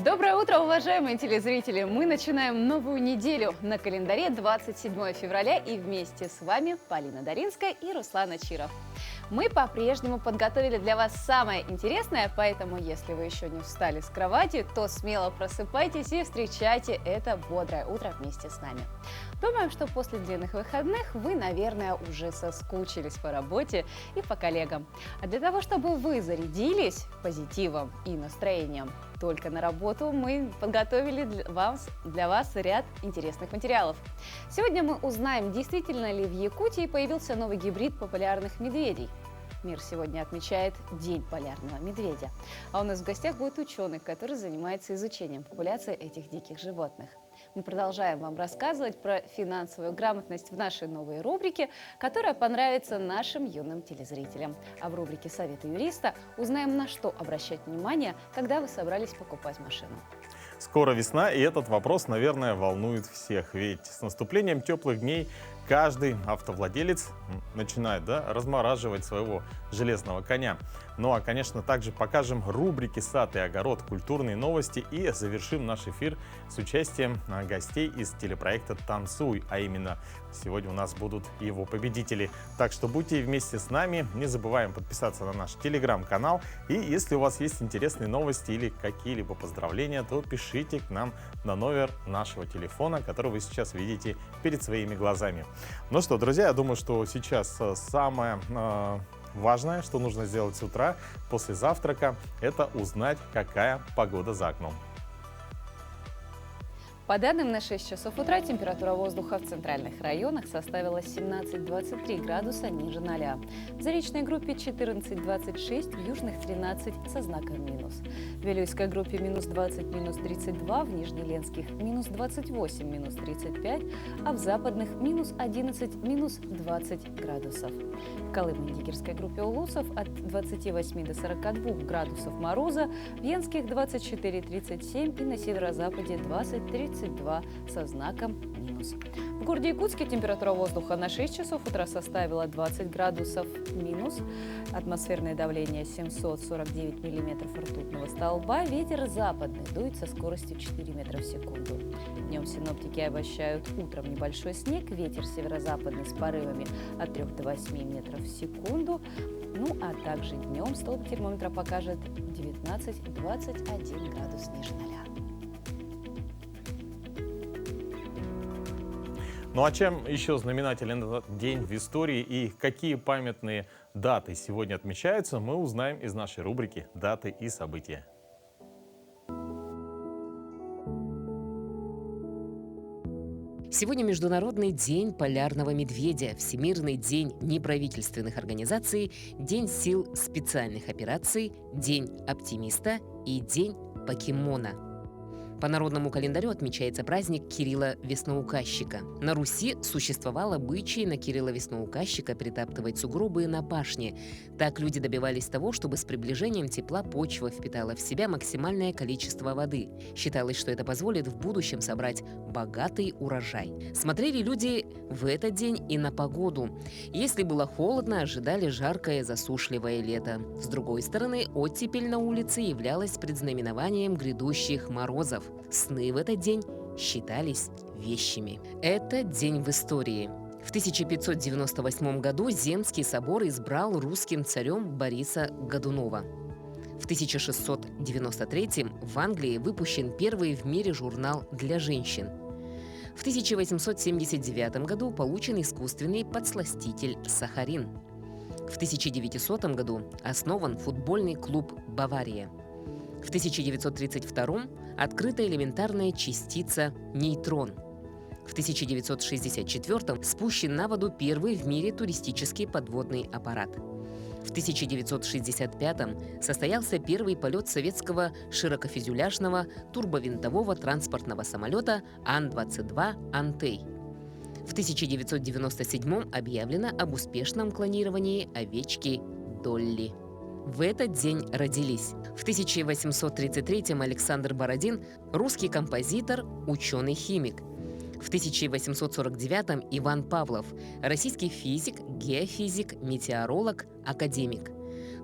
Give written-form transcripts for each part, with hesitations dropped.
Доброе утро, уважаемые телезрители! Мы начинаем новую неделю. На календаре 27 февраля и вместе с вами Полина Даринская и Руслан Ачиров. Мы по-прежнему подготовили для вас самое интересное, поэтому если вы еще не встали с кровати, то смело просыпайтесь и встречайте это бодрое утро вместе с нами. Думаем, что после длинных выходных вы, наверное, уже соскучились по работе и по коллегам. А для того, чтобы вы зарядились позитивом и настроением только на работу, мы подготовили для вас ряд интересных материалов. Сегодня мы узнаем, действительно ли в Якутии появился новый гибрид популярных медведей. Мир сегодня отмечает День полярного медведя. А у нас в гостях будет ученый, который занимается изучением популяции этих диких животных. Мы продолжаем вам рассказывать про финансовую грамотность в нашей новой рубрике, которая понравится нашим юным телезрителям. А в рубрике «Советы юриста» узнаем, на что обращать внимание, когда вы собрались покупать машину. Скоро весна, и этот вопрос, наверное, волнует всех. Ведь с наступлением теплых дней каждый автовладелец начинает размораживать своего железного коня. Ну а, конечно, также покажем рубрики «Сад и огород», культурные новости и завершим наш эфир с участием гостей из телепроекта «Танцуй». А именно, сегодня у нас будут его победители. Так что будьте вместе с нами. Не забываем подписаться на наш телеграм-канал. И если у вас есть интересные новости или какие-либо поздравления, то пишите к нам на номер нашего телефона, который вы сейчас видите перед своими глазами. Ну что, друзья, я думаю, что сейчас самое важное, что нужно сделать с утра после завтрака, это узнать, какая погода за окном. По данным на 6 часов утра, температура воздуха в центральных районах составила 17-23 градуса ниже 0. В Заречной группе 14-26, в южных 13 со знаком минус. В Вилюйской группе минус 20, минус 32, в Нижнеленских минус 28, минус 35, а в западных минус 11, минус 20 градусов. В Колымо-Индигирской группе улусов от 28 до 42 градусов мороза, в Янских 24-37 и на северо-западе 20-32 со знаком минус. В городе Якутске температура воздуха на 6 часов утра составила 20 градусов минус, атмосферное давление 749 миллиметров ртутного столба, ветер западный дует со скоростью 4 метра в секунду. Днем синоптики обещают утром небольшой снег, ветер северо-западный с порывами от 3 до 8 метров в секунду. Ну а также днем столб термометра покажет 19-21 градус ниже 0. Ну а чем еще знаменателен этот день в истории и какие памятные даты сегодня отмечаются, мы узнаем из нашей рубрики «Даты и события». Сегодня Международный день полярного медведя, Всемирный день неправительственных организаций, День сил специальных операций, День оптимиста и День покемона. По народному календарю отмечается праздник Кирилла Весноуказчика. На Руси существовал обычай на Кирилла Весноуказчика притаптывать сугробы на пашне. Так люди добивались того, чтобы с приближением тепла почва впитала в себя максимальное количество воды. Считалось, что это позволит в будущем собрать богатый урожай. Смотрели люди в этот день и на погоду. Если было холодно, ожидали жаркое засушливое лето. С другой стороны, оттепель на улице являлась предзнаменованием грядущих морозов. Сны в этот день считались вещами. Это день в истории. В 1598 году Земский собор избрал русским царем Бориса Годунова. В 1693 в Англии выпущен первый в мире журнал для женщин. В 1879 году получен искусственный подсластитель сахарин. В 1900 году основан футбольный клуб «Бавария». В 1932 открыта элементарная частица нейтрон. В 1964 спущен на воду первый в мире туристический подводный аппарат. В 1965 состоялся первый полет советского широкофюзеляжного турбовинтового транспортного самолета Ан-22 «Антей». В 1997 объявлено об успешном клонировании овечки Долли. В этот день родились. В 1833-м Александр Бородин – русский композитор, ученый-химик. В 1849-м Иван Павлов – российский физик, геофизик, метеоролог, академик.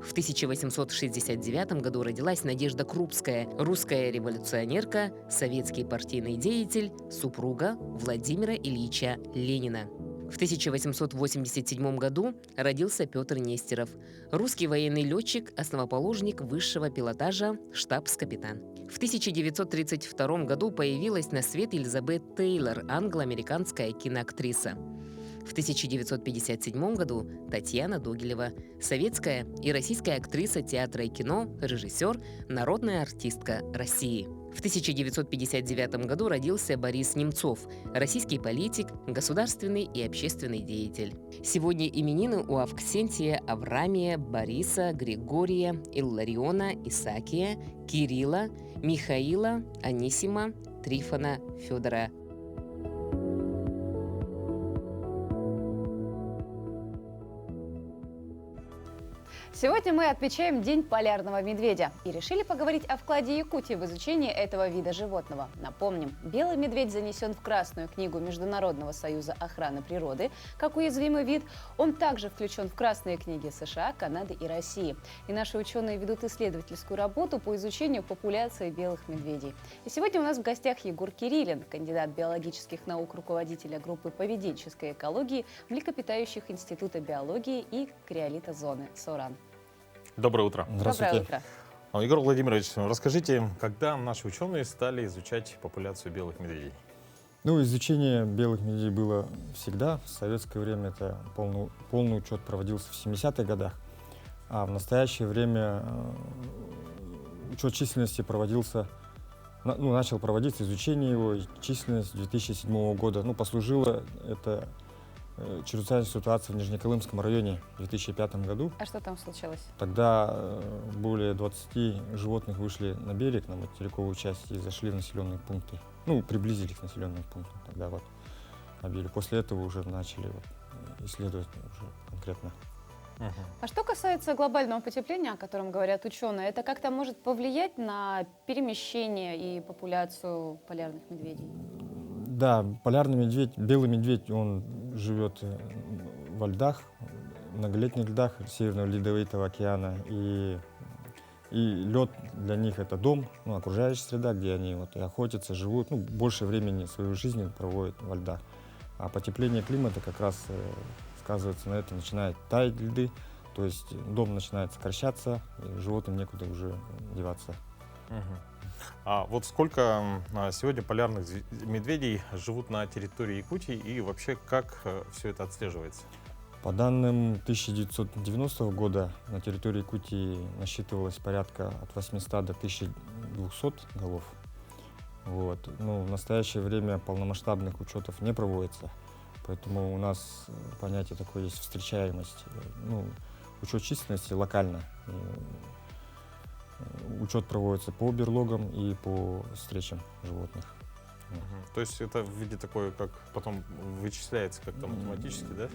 В 1869 году родилась Надежда Крупская, русская революционерка, советский партийный деятель, супруга Владимира Ильича Ленина. В 1887 году родился Петр Нестеров, русский военный летчик, основоположник высшего пилотажа, штабс-капитан. В 1932 году появилась на свет Элизабет Тейлор, англо-американская киноактриса. В 1957 году Татьяна Догилева, советская и российская актриса театра и кино, режиссер, народная артистка России. В 1959 году родился Борис Немцов, российский политик, государственный и общественный деятель. Сегодня именины у Авксентия, Аврамия, Бориса, Григория, Иллариона, Исаакия, Кирилла, Михаила, Анисима, Трифона, Федора. Сегодня мы отмечаем День полярного медведя и решили поговорить о вкладе Якутии в изучение этого вида животного. Напомним, белый медведь занесен в Красную книгу Международного союза охраны природы как уязвимый вид. Он также включен в Красные книги США, Канады и России. И наши ученые ведут исследовательскую работу по изучению популяции белых медведей. И сегодня у нас в гостях Егор Кириллин, кандидат биологических наук, руководителя группы поведенческой экологии Млекопитающих Института биологии и криолитозоны СОРАН. Доброе утро. Доброе утро. Егор Владимирович, расскажите, когда наши ученые стали изучать популяцию белых медведей? Ну, изучение белых медведей было всегда. В советское время это полный учет проводился в 70-х годах. А в настоящее время учет численности начал проводиться изучение его, численность 2007 года. Послужило это чрезвычайная ситуация в Нижнеколымском районе в 2005 году. А что там случилось? Тогда более 20 животных вышли на берег, на материковую часть, и зашли в населенные пункты. Приблизились к населенным пунктам тогда на берег. После этого уже начали исследовать уже конкретно. А что касается глобального потепления, о котором говорят ученые, это как-то может повлиять на перемещение и популяцию полярных медведей? Да, полярный медведь, белый медведь, он живет во льдах, многолетних льдах Северного Ледовитого океана. И лед для них это дом, окружающая среда, где они и охотятся, живут, больше времени своей жизни проводят во льдах. А потепление климата как раз сказывается на этом, начинают таять льды, то есть дом начинает сокращаться, и животным некуда уже деваться. А вот сколько сегодня полярных медведей живут на территории Якутии и вообще как все это отслеживается? По данным 1990 года на территории Якутии насчитывалось порядка от 800 до 1200 голов. В настоящее время полномасштабных учетов не проводится, поэтому у нас понятие такое есть встречаемость. Учет численности локально. Учет проводится по берлогам и по встречам животных. То есть это в виде такой, как потом вычисляется как-то математически, да?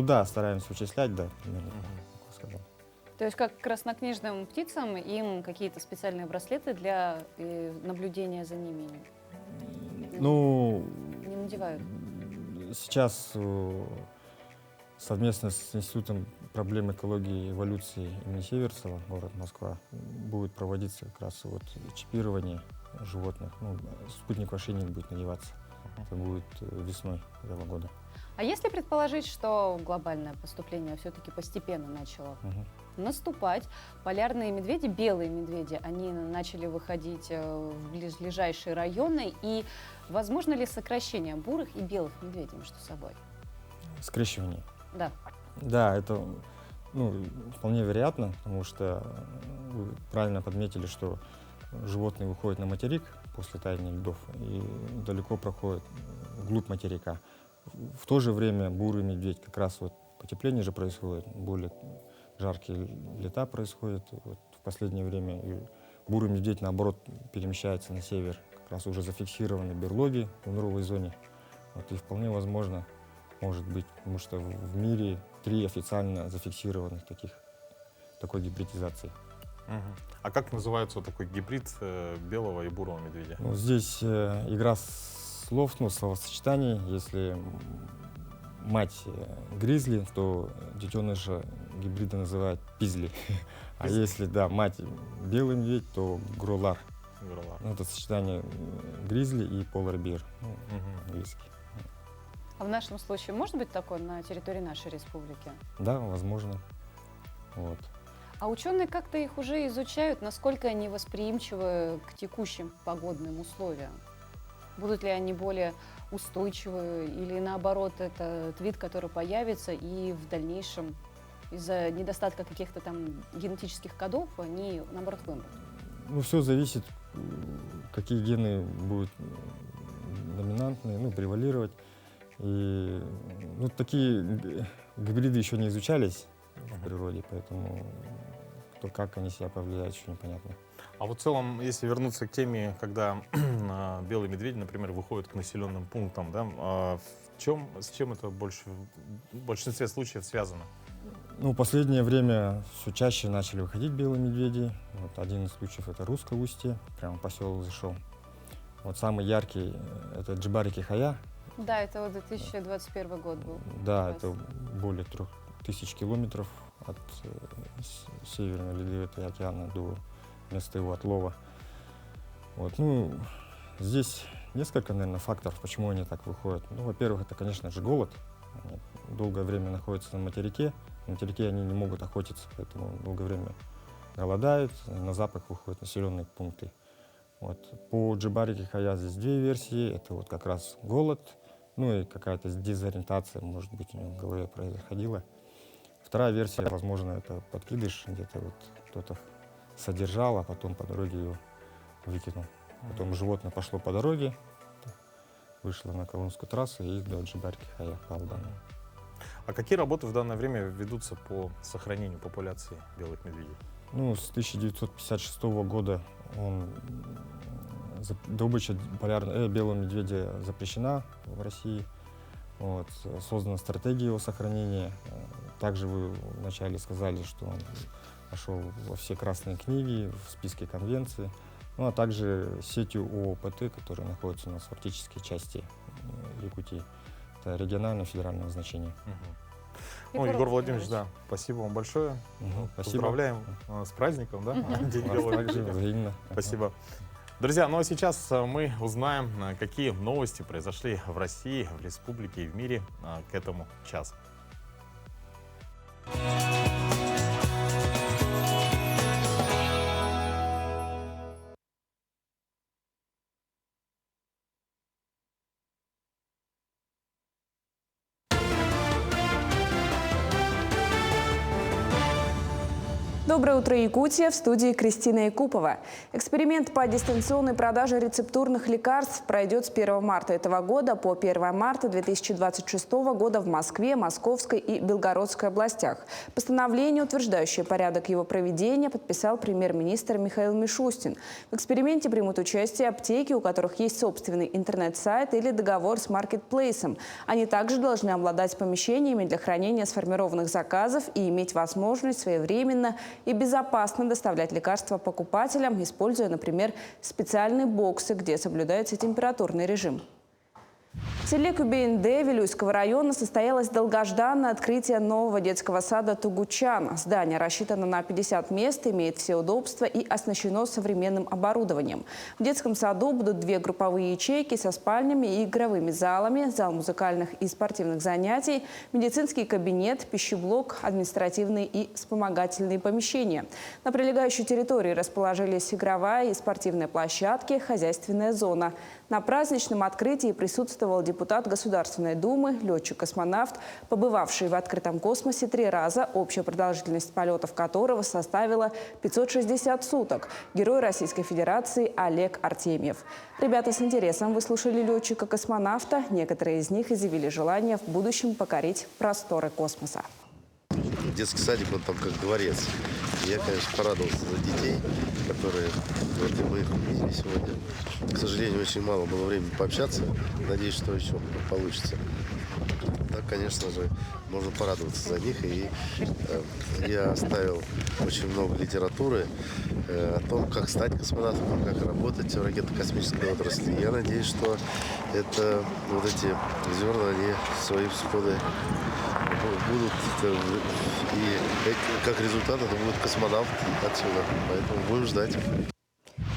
Да, стараемся вычислять, да, примерно, как сказал. То есть как краснокнижным птицам им какие-то специальные браслеты для наблюдения за ними не надевают? Сейчас совместно с Институтом проблем экологии и эволюции имени Северцева, город Москва, будет проводиться как раз чипирование животных. Спутниковый ошейник будет надеваться. Это будет весной этого года. А если предположить, что глобальное поступление все-таки постепенно начало наступать, полярные медведи, белые медведи, они начали выходить в ближайшие районы, и возможно ли сокращение бурых и белых медведей между собой? Скрещивание? Да. Да, это вполне вероятно, потому что вы правильно подметили, что животные выходят на материк после таяния льдов и далеко проходят вглубь материка. В то же время бурый медведь, как раз потепление же происходит, более жаркие лета происходят в последнее время. И бурый медведь, наоборот, перемещается на север, как раз уже зафиксированы берлоги в мировой зоне. И вполне возможно, может быть, потому что в мире 3 официально зафиксированных такой гибридизации. А как называется такой гибрид белого и бурого медведя? Здесь игра слов, словосочетаний. Если мать гризли, то детеныша гибрида называют пизли. А Пизли. если, да, мать белый медведь, то гролар. Горло. Ну, это сочетание гризли и полар-бир, ну, Мгм. английский. А в нашем случае может быть такое на территории нашей республики? Да, возможно. Вот. А ученые как-то их уже изучают, насколько они восприимчивы к текущим погодным условиям? Будут ли они более устойчивы или наоборот это вид, который появится и в дальнейшем из-за недостатка каких-то там генетических кодов они наоборот вымрут? Ну, все зависит, какие гены будут доминантные, ну, превалировать. И, ну, такие гибриды еще не изучались в природе, поэтому то, как они себя повлияют, еще непонятно. А вот в целом, если вернуться к теме, когда белые медведи, например, выходят к населенным пунктам, да, с чем это больше, в большинстве случаев связано? Ну, в последнее время все чаще начали выходить белые медведи. Вот один из случаев — это Русское устье, прямо поселок зашел. Вот самый яркий — это Джибари-Кихая. Да, это вот 2021 год был. Да, как это раз. более 3000 километров от Северного Ледовитого океана до места его отлова. Вот, ну, здесь несколько, наверное, факторов, почему они так выходят. Ну, во-первых, это, конечно же, голод. Они долгое время находятся на материке. На материке они не могут охотиться, поэтому долгое время голодают. На запах выходят населенные пункты. Вот. По Джибари-Кихая здесь две версии. Это вот как раз голод, ну и какая-то дезориентация, может быть, у него в голове происходила. Вторая версия, возможно, это подкидыш, где-то вот кто-то содержал, а потом по дороге ее выкинул. Потом животное пошло по дороге, вышло на Колымскую трассу и до Джибари-Кихая по Албании. А какие работы в данное время ведутся по сохранению популяции белых медведей? Ну, с 1956 года добыча белого медведя запрещена в России. Вот, создана стратегия его сохранения. Также вы вначале сказали, что он вошел во все красные книги, в списке конвенции. Ну, а также сетью ООПТ, которые находятся у нас в арктической части Якутии. Это региональное федеральное значение. Ну, Егор Владимирович, да, спасибо вам большое. Спасибо. Поздравляем с праздником, да? День Вас белого также медведя. взаимно. Спасибо. Друзья, ну а сейчас мы узнаем, какие новости произошли в России, в республике и в мире к этому часу. Доброе утро, Якутия! В студии Кристина Якупова. Эксперимент по дистанционной продаже рецептурных лекарств пройдет с 1 марта этого года по 1 марта 2026 года в Москве, Московской и Белгородской областях. Постановление, утверждающее порядок его проведения, подписал премьер-министр Михаил Мишустин. В эксперименте примут участие аптеки, у которых есть собственный интернет-сайт или договор с маркетплейсом. Они также должны обладать помещениями для хранения сформированных заказов и иметь возможность своевременно и безопасно доставлять лекарства покупателям, используя, например, специальные боксы, где соблюдается температурный режим. В селе Кубейнде Вилюйского района состоялось долгожданное открытие нового детского сада «Тугучан». Здание рассчитано на 50 мест, имеет все удобства и оснащено современным оборудованием. В детском саду будут 2 групповые ячейки со спальнями и игровыми залами, зал музыкальных и спортивных занятий, медицинский кабинет, пищеблок, административные и вспомогательные помещения. На прилегающей территории расположились игровая и спортивная площадки, хозяйственная зона. На праздничном открытии присутствовал депутат Государственной Думы, летчик-космонавт, побывавший в открытом космосе 3 раза, общая продолжительность полетов которого составила 560 суток, герой Российской Федерации Олег Артемьев. Ребята с интересом выслушали летчика-космонавта. Некоторые из них изъявили желание в будущем покорить просторы космоса. Детский садик, он там как дворец. Я, конечно, порадовался за детей, которые мы их увидели сегодня. К сожалению, очень мало было времени пообщаться. Надеюсь, что еще получится. тогда, конечно же, можно порадоваться за них. И я оставил очень много литературы о том, как стать космонавтом, как работать в ракетно-космической отрасли. Я надеюсь, что это вот эти зерна, они свои всходы будут, и как результат это будет космонавт отсюда. Поэтому будем ждать.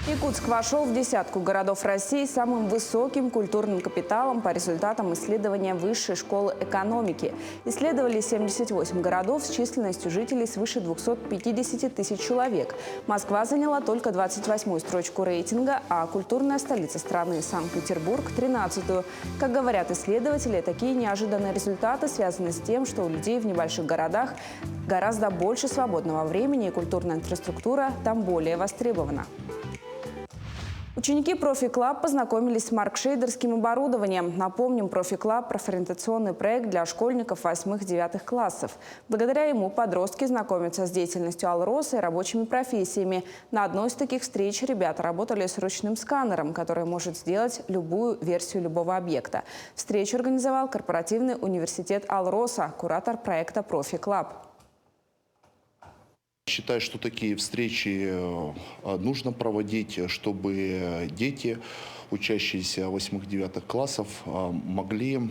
Якутск вошел в десятку городов России с самым высоким культурным капиталом по результатам исследования Высшей школы экономики. Исследовали 78 городов с численностью жителей свыше 250 тысяч человек. Москва заняла только 28-ю строчку рейтинга, а культурная столица страны Санкт-Петербург – 13-ю. Как говорят исследователи, такие неожиданные результаты связаны с тем, что у людей в небольших городах гораздо больше свободного времени и культурная инфраструктура там более востребована. Ученики Профи-Клаб познакомились с маркшейдерским оборудованием. Напомним, Профи-Клаб – профориентационный проект для школьников 8-9 классов. Благодаря ему подростки знакомятся с деятельностью Алроса и рабочими профессиями. На одной из таких встреч ребята работали с ручным сканером, который может сделать любую версию любого объекта. Встречу организовал корпоративный университет Алроса, куратор проекта Профи-Клаб. Считаю, что такие встречи нужно проводить, чтобы дети, учащиеся 8-9 классов, могли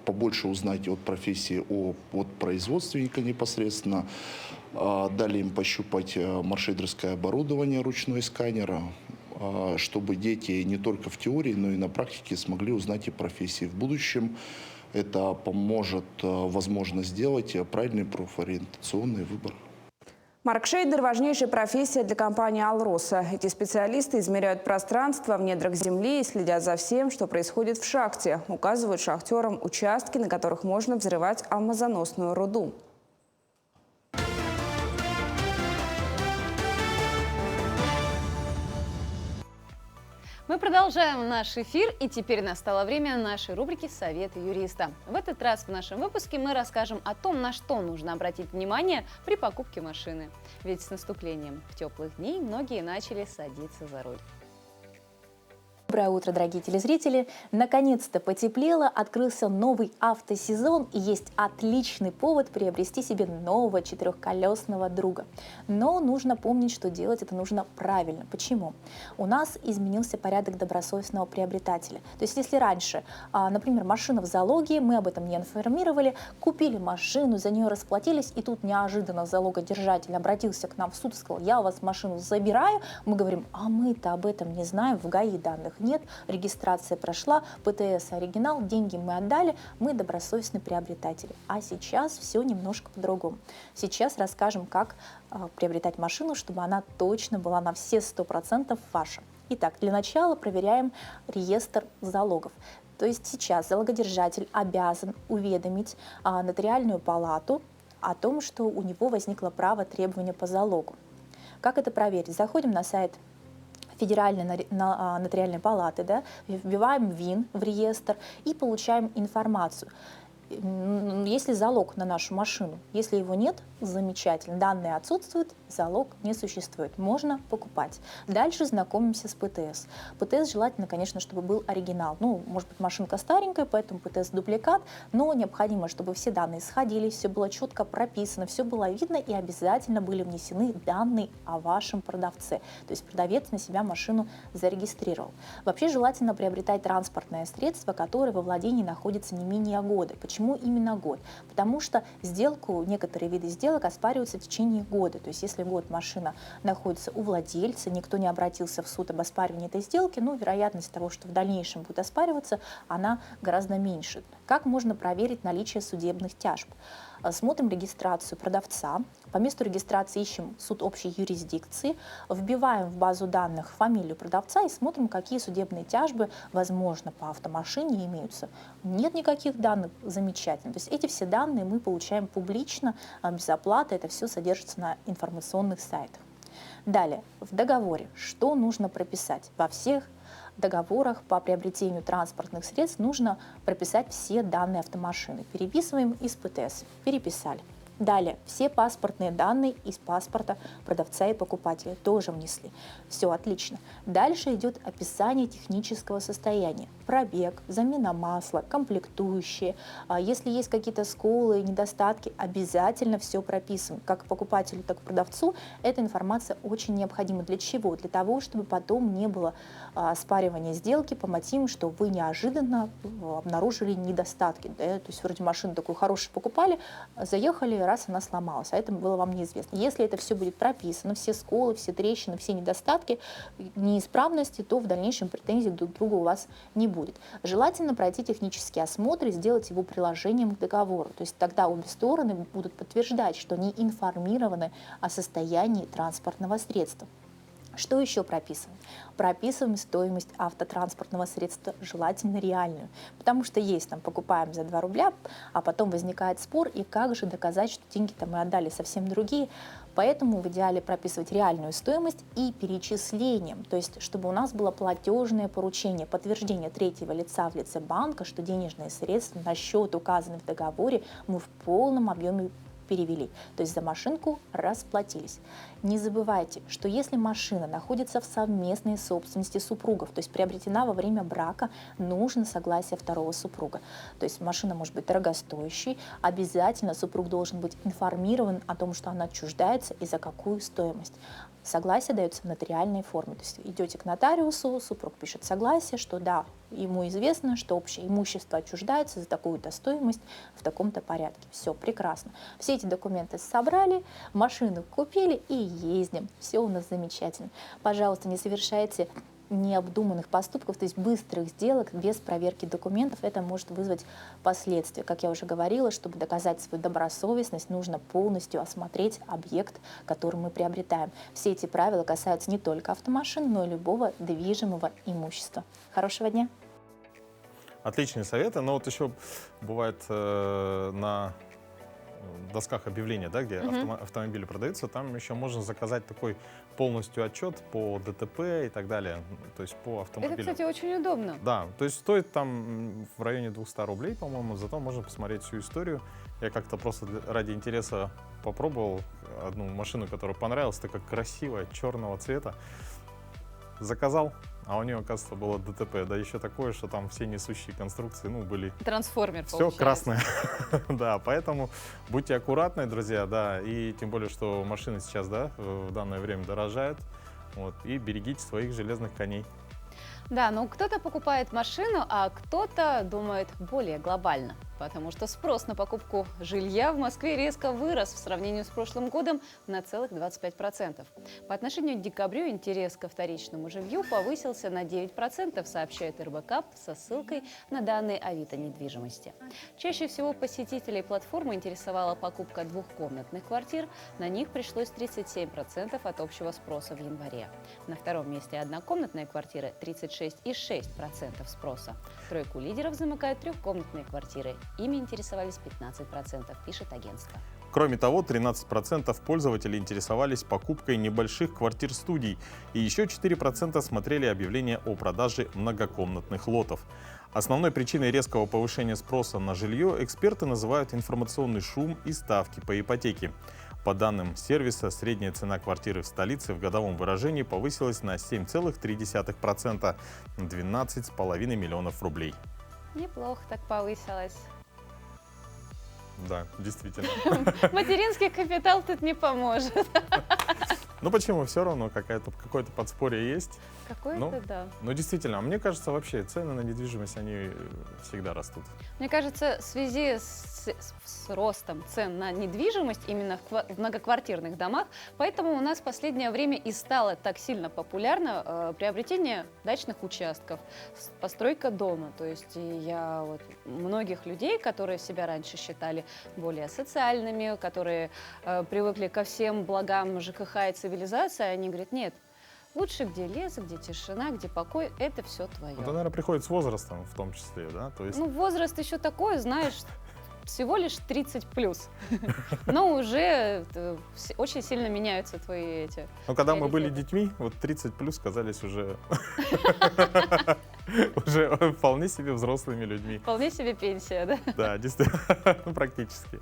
побольше узнать от профессии, от производственника непосредственно, далее им пощупать маркшейдерское оборудование, ручной сканер, чтобы дети не только в теории, но и на практике смогли узнать и профессии. В будущем это поможет, возможно, сделать правильный профориентационный выбор. Маркшейдер – важнейшая профессия для компании «Алроса». Эти специалисты измеряют пространство в недрах земли и следят за всем, что происходит в шахте. Указывают шахтерам участки, на которых можно взрывать алмазоносную руду. Мы продолжаем наш эфир, и теперь настало время нашей рубрики «Советы юриста». В этот раз в нашем выпуске мы расскажем о том, на что нужно обратить внимание при покупке машины. Ведь с наступлением теплых дней многие начали садиться за руль. Доброе утро, дорогие телезрители! Наконец-то потеплело, открылся новый автосезон и есть отличный повод приобрести себе нового четырехколесного друга. Но нужно помнить, что делать это нужно правильно. Почему? У нас изменился порядок добросовестного приобретателя. То есть если раньше, например, машина в залоге, мы об этом не информировали, купили машину, за нее расплатились, и тут неожиданно залогодержатель обратился к нам в суд и сказал: я у вас машину забираю, мы говорим: а мы-то об этом не знаем, в ГАИ данных нет, регистрация прошла, ПТС оригинал, деньги мы отдали, мы добросовестные приобретатели. А сейчас все немножко по-другому. Сейчас расскажем, как приобретать машину, чтобы она точно была на все 100% ваша. Итак, для начала проверяем реестр залогов. То есть сейчас залогодержатель обязан уведомить нотариальную палату о том, что у него возникло право требования по залогу. Как это проверить? Заходим на сайт Федеральной нотариальной палаты, да, вбиваем ВИН в реестр и получаем информацию. Если залог на нашу машину, если его нет, замечательно. Данные отсутствуют, залог не существует. Можно покупать. Дальше знакомимся с ПТС. ПТС желательно, конечно, чтобы был оригинал. Ну, может быть, машинка старенькая, поэтому ПТС дубликат, но необходимо, чтобы все данные сходились, все было четко прописано, все было видно и обязательно были внесены данные о вашем продавце. То есть продавец на себя машину зарегистрировал. Вообще желательно приобретать транспортное средство, которое во владении находится не менее года. Почему именно год? Потому что некоторые виды сделок оспариваются в течение года. То есть если год машина находится у владельца, никто не обратился в суд об оспаривании этой сделки, но вероятность того, что в дальнейшем будет оспариваться, она гораздо меньше. Как можно проверить наличие судебных тяжб? Смотрим регистрацию продавца. По месту регистрации ищем суд общей юрисдикции, вбиваем в базу данных фамилию продавца и смотрим, какие судебные тяжбы, возможно, по автомашине имеются. Нет никаких данных, замечательно. То есть эти все данные мы получаем публично, без оплаты, это все содержится на информационных сайтах. Далее, в договоре что нужно прописать? Во всех договорах по приобретению транспортных средств нужно прописать все данные автомашины. Переписываем из ПТС. Переписали. Далее, все паспортные данные из паспорта продавца и покупателя тоже внесли. Все отлично. Дальше идет описание технического состояния. Пробег, замена масла, комплектующие. Если есть какие-то сколы, недостатки, обязательно все прописано. Как покупателю, так и продавцу эта информация очень необходима. Для чего? Для того, чтобы потом не было оспаривания сделки по мотивам, что вы неожиданно обнаружили недостатки. Да? То есть вроде машину такую хорошую покупали, заехали, раз она сломалась, а это было вам неизвестно. Если это все будет прописано, все сколы, все трещины, все недостатки, неисправности, то в дальнейшем претензий друг к другу у вас не будет. Желательно пройти технический осмотр и сделать его приложением к договору. То есть тогда обе стороны будут подтверждать, что они информированы о состоянии транспортного средства. Что еще прописано? Прописываем стоимость автотранспортного средства, желательно реальную. Потому что есть, там, покупаем за 2 рубля, а потом возникает спор, и как же доказать, что деньги-то мы отдали совсем другие. Поэтому в идеале прописывать реальную стоимость и перечислением, то есть чтобы у нас было платежное поручение, подтверждение третьего лица в лице банка, что денежные средства на счет, указанный в договоре, мы в полном объеме перевели, то есть за машинку расплатились. Не забывайте, что если машина находится в совместной собственности супругов, то есть приобретена во время брака, нужно согласие второго супруга. То есть машина может быть дорогостоящей, обязательно супруг должен быть информирован о том, что она отчуждается и за какую стоимость. Согласие дается в нотариальной форме. То есть идете к нотариусу, супруг пишет согласие, что да, ему известно, что общее имущество отчуждается за такую-то стоимость в таком-то порядке. Все, прекрасно. Все эти документы собрали, машину купили и ездим. Все у нас замечательно. Пожалуйста, не совершайте необдуманных поступков, то есть быстрых сделок без проверки документов. Это может вызвать последствия. Как я уже говорила, чтобы доказать свою добросовестность, нужно полностью осмотреть объект, который мы приобретаем. Все эти правила касаются не только автомашин, но и любого движимого имущества. Хорошего дня! Отличные советы, но вот еще бывает на досках объявления, да, где автомобили продаются, там еще можно заказать такой полностью отчет по ДТП и так далее, то есть по автомобилю. Это, кстати, очень удобно. Да, то есть стоит там в районе 200 рублей, по-моему, зато можно посмотреть всю историю. Я как-то просто ради интереса попробовал одну машину, которая понравилась, такая красивая, черного цвета. Заказал, а у нее, оказывается, было ДТП. Да еще такое, что там все несущие конструкции, были... Трансформер, все получается. Красное. Да, поэтому будьте аккуратны, друзья, да, и тем более, что машины сейчас, да, в данное время дорожают, и берегите своих железных коней. Да, кто-то покупает машину, а кто-то думает более глобально, потому что спрос на покупку жилья в Москве резко вырос в сравнении с прошлым годом на целых 25%. По отношению к декабрю интерес ко вторичному жилью повысился на 9%, сообщает РБК со ссылкой на данные Авито недвижимости. Чаще всего посетителей платформы интересовала покупка двухкомнатных квартир, на них пришлось 37% от общего спроса в январе. На втором месте однокомнатные квартиры 36,6% спроса. Тройку лидеров замыкают трехкомнатные квартиры. Ими интересовались 15%, пишет агентство. Кроме того, 13% пользователей интересовались покупкой небольших квартир-студий, и еще 4% смотрели объявления о продаже многокомнатных лотов. Основной причиной резкого повышения спроса на жилье эксперты называют информационный шум и ставки по ипотеке. По данным сервиса, средняя цена квартиры в столице в годовом выражении повысилась на 7,3%, 12,5 миллионов рублей. Неплохо так повысилось. Да, действительно. Материнский капитал тут не поможет. Почему? Все равно какое-то подспорье есть. Какое-то, да. Но действительно, мне кажется, вообще цены на недвижимость, они всегда растут. Мне кажется, в связи с ростом цен на недвижимость именно в многоквартирных домах, поэтому у нас в последнее время и стало так сильно популярно приобретение дачных участков, постройка дома. То есть я многих людей, которые себя раньше считали более социальными, которые привыкли ко всем благам ЖКХ и цивилизации, они говорят, нет, лучше где лес, где тишина, где покой, это все твое. Это, наверное, приходит с возрастом в том числе, да? То есть... возраст еще такой, знаешь, всего лишь 30+. Но уже очень сильно меняются твои эти... Когда мы были детьми, 30+ казались уже уже вполне себе взрослыми людьми. Вполне себе пенсия, да? Да, действительно, практически.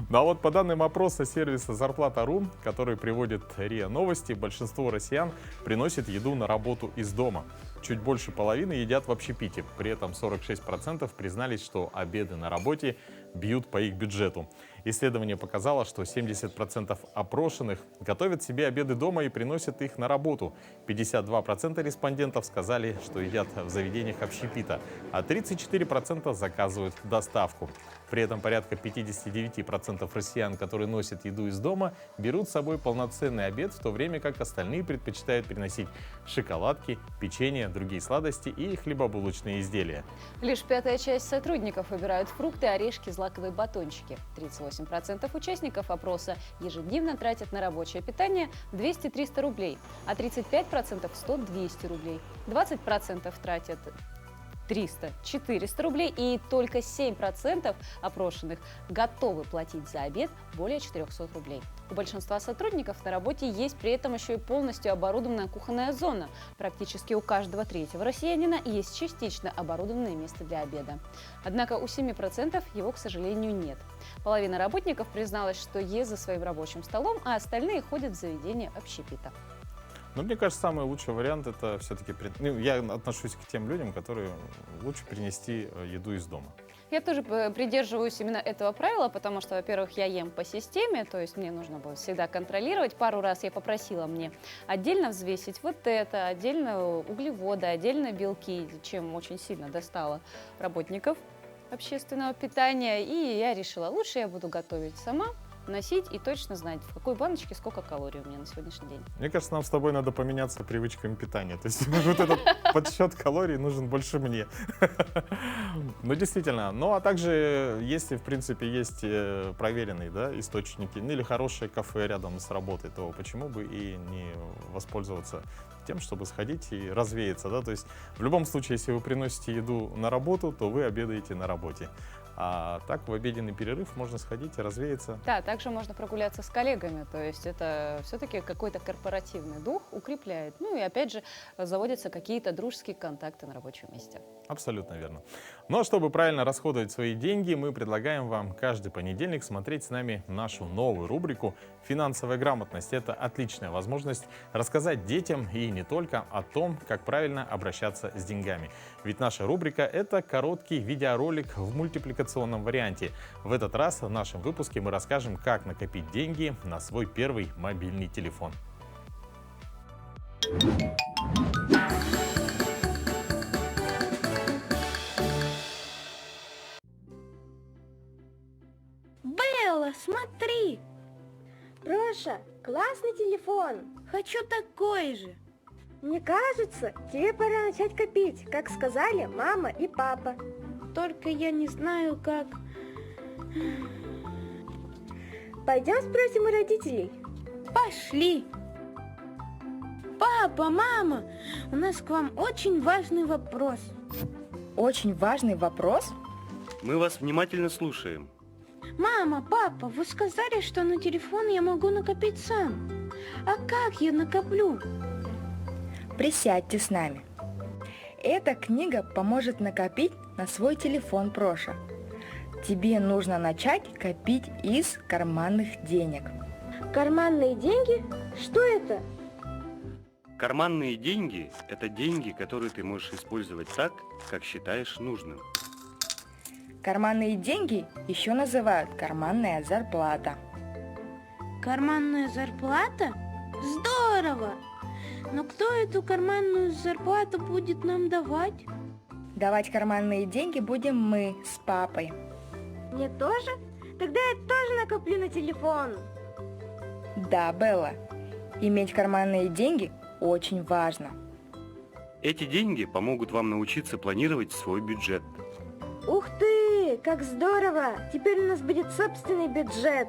Ну а вот по данным опроса сервиса «Зарплата.ру», который приводит РИА Новости, большинство россиян приносит еду на работу из дома. Чуть больше половины едят в общепите. При этом 46% признались, что обеды на работе бьют по их бюджету. Исследование показало, что 70% опрошенных готовят себе обеды дома и приносят их на работу. 52% респондентов сказали, что едят в заведениях общепита, а 34% заказывают доставку. При этом порядка 59% россиян, которые носят еду из дома, берут с собой полноценный обед, в то время как остальные предпочитают приносить шоколадки, печенье, другие сладости и хлебобулочные изделия. Лишь 1/5 часть сотрудников выбирают фрукты, орешки, злаковые батончики. 38% участников опроса ежедневно тратят на рабочее питание 200-300 рублей, а 35% 100-200 рублей. 20% тратят 300-400 рублей, и только 7% опрошенных готовы платить за обед более 400 рублей. У большинства сотрудников на работе есть при этом еще и полностью оборудованная кухонная зона. Практически у каждого третьего россиянина есть частично оборудованное место для обеда. Однако у 7% его, к сожалению, нет. Половина работников призналась, что ест за своим рабочим столом, а остальные ходят в заведение общепита. Но мне кажется, самый лучший вариант это все-таки... я отношусь к тем людям, которые лучше принести еду из дома. Я тоже придерживаюсь именно этого правила, потому что, во-первых, я ем по системе, то есть мне нужно было всегда контролировать. Пару раз я попросила мне отдельно взвесить вот это, отдельно углеводы, отдельно белки, чем очень сильно достала работников общественного питания. И я решила, лучше я буду готовить сама, носить и точно знать, в какой баночке сколько калорий у меня на сегодняшний день. Мне кажется, нам с тобой надо поменяться привычками питания. То есть вот этот подсчет калорий нужен больше мне. Ну, действительно. Ну, а также, если, в принципе, есть проверенные, да, источники, ну, или хорошее кафе рядом с работой, то почему бы и не воспользоваться тем, чтобы сходить и развеяться, да? То есть в любом случае, если вы приносите еду на работу, то вы обедаете на работе. А так в обеденный перерыв можно сходить и развеяться. Да, также можно прогуляться с коллегами, то есть это все-таки какой-то корпоративный дух укрепляет. Ну и опять же заводятся какие-то дружеские контакты на рабочем месте. Абсолютно верно. Но чтобы правильно расходовать свои деньги, мы предлагаем вам каждый понедельник смотреть с нами нашу новую рубрику «Финансовая грамотность». Это отличная возможность рассказать детям и не только о том, как правильно обращаться с деньгами. Ведь наша рубрика – это короткий видеоролик в мультипликационном варианте. В этот раз в нашем выпуске мы расскажем, как накопить деньги на свой первый мобильный телефон. Белла, смотри! Проша, классный телефон. Хочу такой же. Мне кажется, тебе пора начать копить, как сказали мама и папа. Только я не знаю, как... Пойдем спросим у родителей. Пошли! Папа, мама, у нас к вам очень важный вопрос. Очень важный вопрос? Мы вас внимательно слушаем. Мама, папа, вы сказали, что на телефон я могу накопить сам. А как я накоплю? Присядьте с нами. Эта книга поможет накопить на свой телефон, Проша. Тебе нужно начать копить из карманных денег. Карманные деньги? Что это? Карманные деньги – это деньги, которые ты можешь использовать так, как считаешь нужным. Карманные деньги еще называют карманная зарплата. Карманная зарплата? Здорово! Но кто эту карманную зарплату будет нам давать? Давать карманные деньги будем мы с папой. Мне тоже? Тогда я тоже накоплю на телефон. Да, Белла, иметь карманные деньги очень важно. Эти деньги помогут вам научиться планировать свой бюджет. Ух ты, как здорово! Теперь у нас будет собственный бюджет.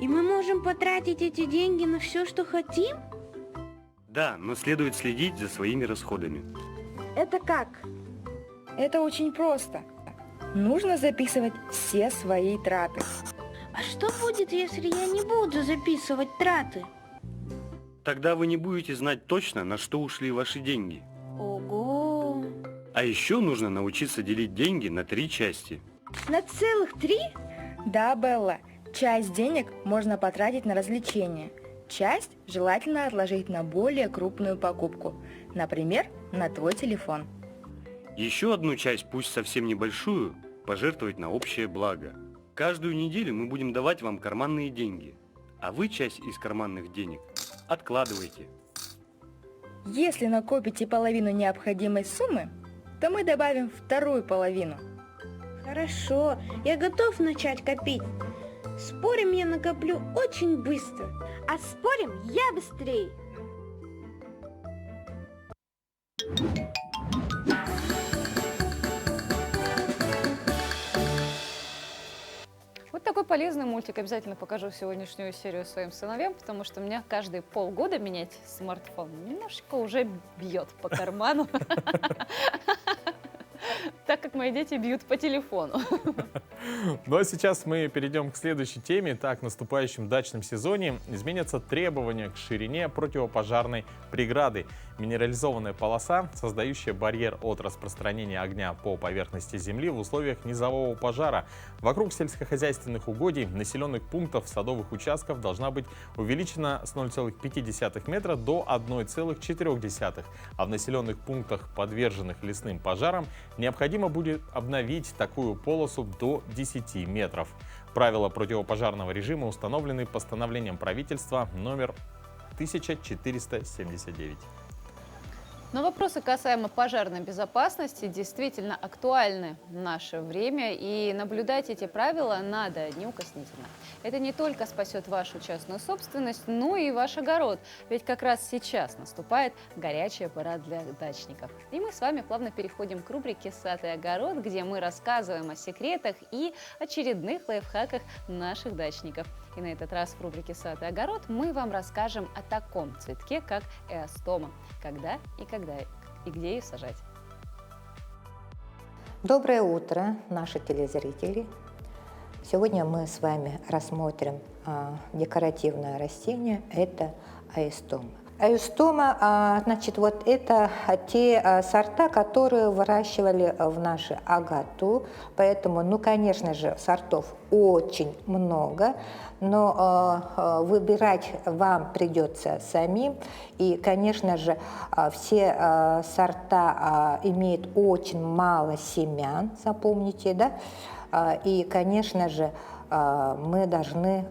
И мы можем потратить эти деньги на все, что хотим? Да, но следует следить за своими расходами. Это как? Это очень просто. Нужно записывать все свои траты. А что будет, если я не буду записывать траты? Тогда вы не будете знать точно, на что ушли ваши деньги. Ого! А еще нужно научиться делить деньги на 3 части. На целых 3? Да, Белла, часть денег можно потратить на развлечения. Часть желательно отложить на более крупную покупку, например, на твой телефон. Еще одну часть, пусть совсем небольшую, пожертвовать на общее благо. Каждую неделю мы будем давать вам карманные деньги, а вы часть из карманных денег откладывайте. Если накопите половину необходимой суммы, то мы добавим вторую половину. Хорошо, я готов начать копить. Спорим, я накоплю очень быстро, а спорим я быстрее. Вот такой полезный мультик. Обязательно покажу сегодняшнюю серию своим сыновьям, потому что меня каждые полгода менять смартфон немножечко уже бьет по карману, так как мои дети бьют по телефону. Ну а сейчас мы перейдем к следующей теме. Так, в наступающем дачном сезоне изменятся требования к ширине противопожарной преграды. Минерализованная полоса, создающая барьер от распространения огня по поверхности земли в условиях низового пожара. Вокруг сельскохозяйственных угодий, населенных пунктов, садовых участков должна быть увеличена с 0,5 метра до 1,4, а в населенных пунктах, подверженных лесным пожарам, необходимо будет обновить такую полосу до 10 метров. Правила противопожарного режима установлены постановлением правительства номер 1479. Но вопросы касаемо пожарной безопасности действительно актуальны в наше время, и наблюдать эти правила надо неукоснительно. Это не только спасет вашу частную собственность, но и ваш огород, ведь как раз сейчас наступает горячая пора для дачников. И мы с вами плавно переходим к рубрике «Сад и огород», где мы рассказываем о секретах и очередных лайфхаках наших дачников. И на этот раз в рубрике «Сад и огород» мы вам расскажем о таком цветке, как эостома. Когда и где ее сажать. Доброе утро, наши телезрители. Сегодня мы с вами рассмотрим декоративное растение, это эостома. Эостома, значит, вот это те сорта, которые выращивали в нашем огороду, поэтому, ну, конечно же, сортов очень много, но выбирать вам придется самим, и, конечно же, все сорта имеют очень мало семян, запомните, да, и, конечно же, мы должны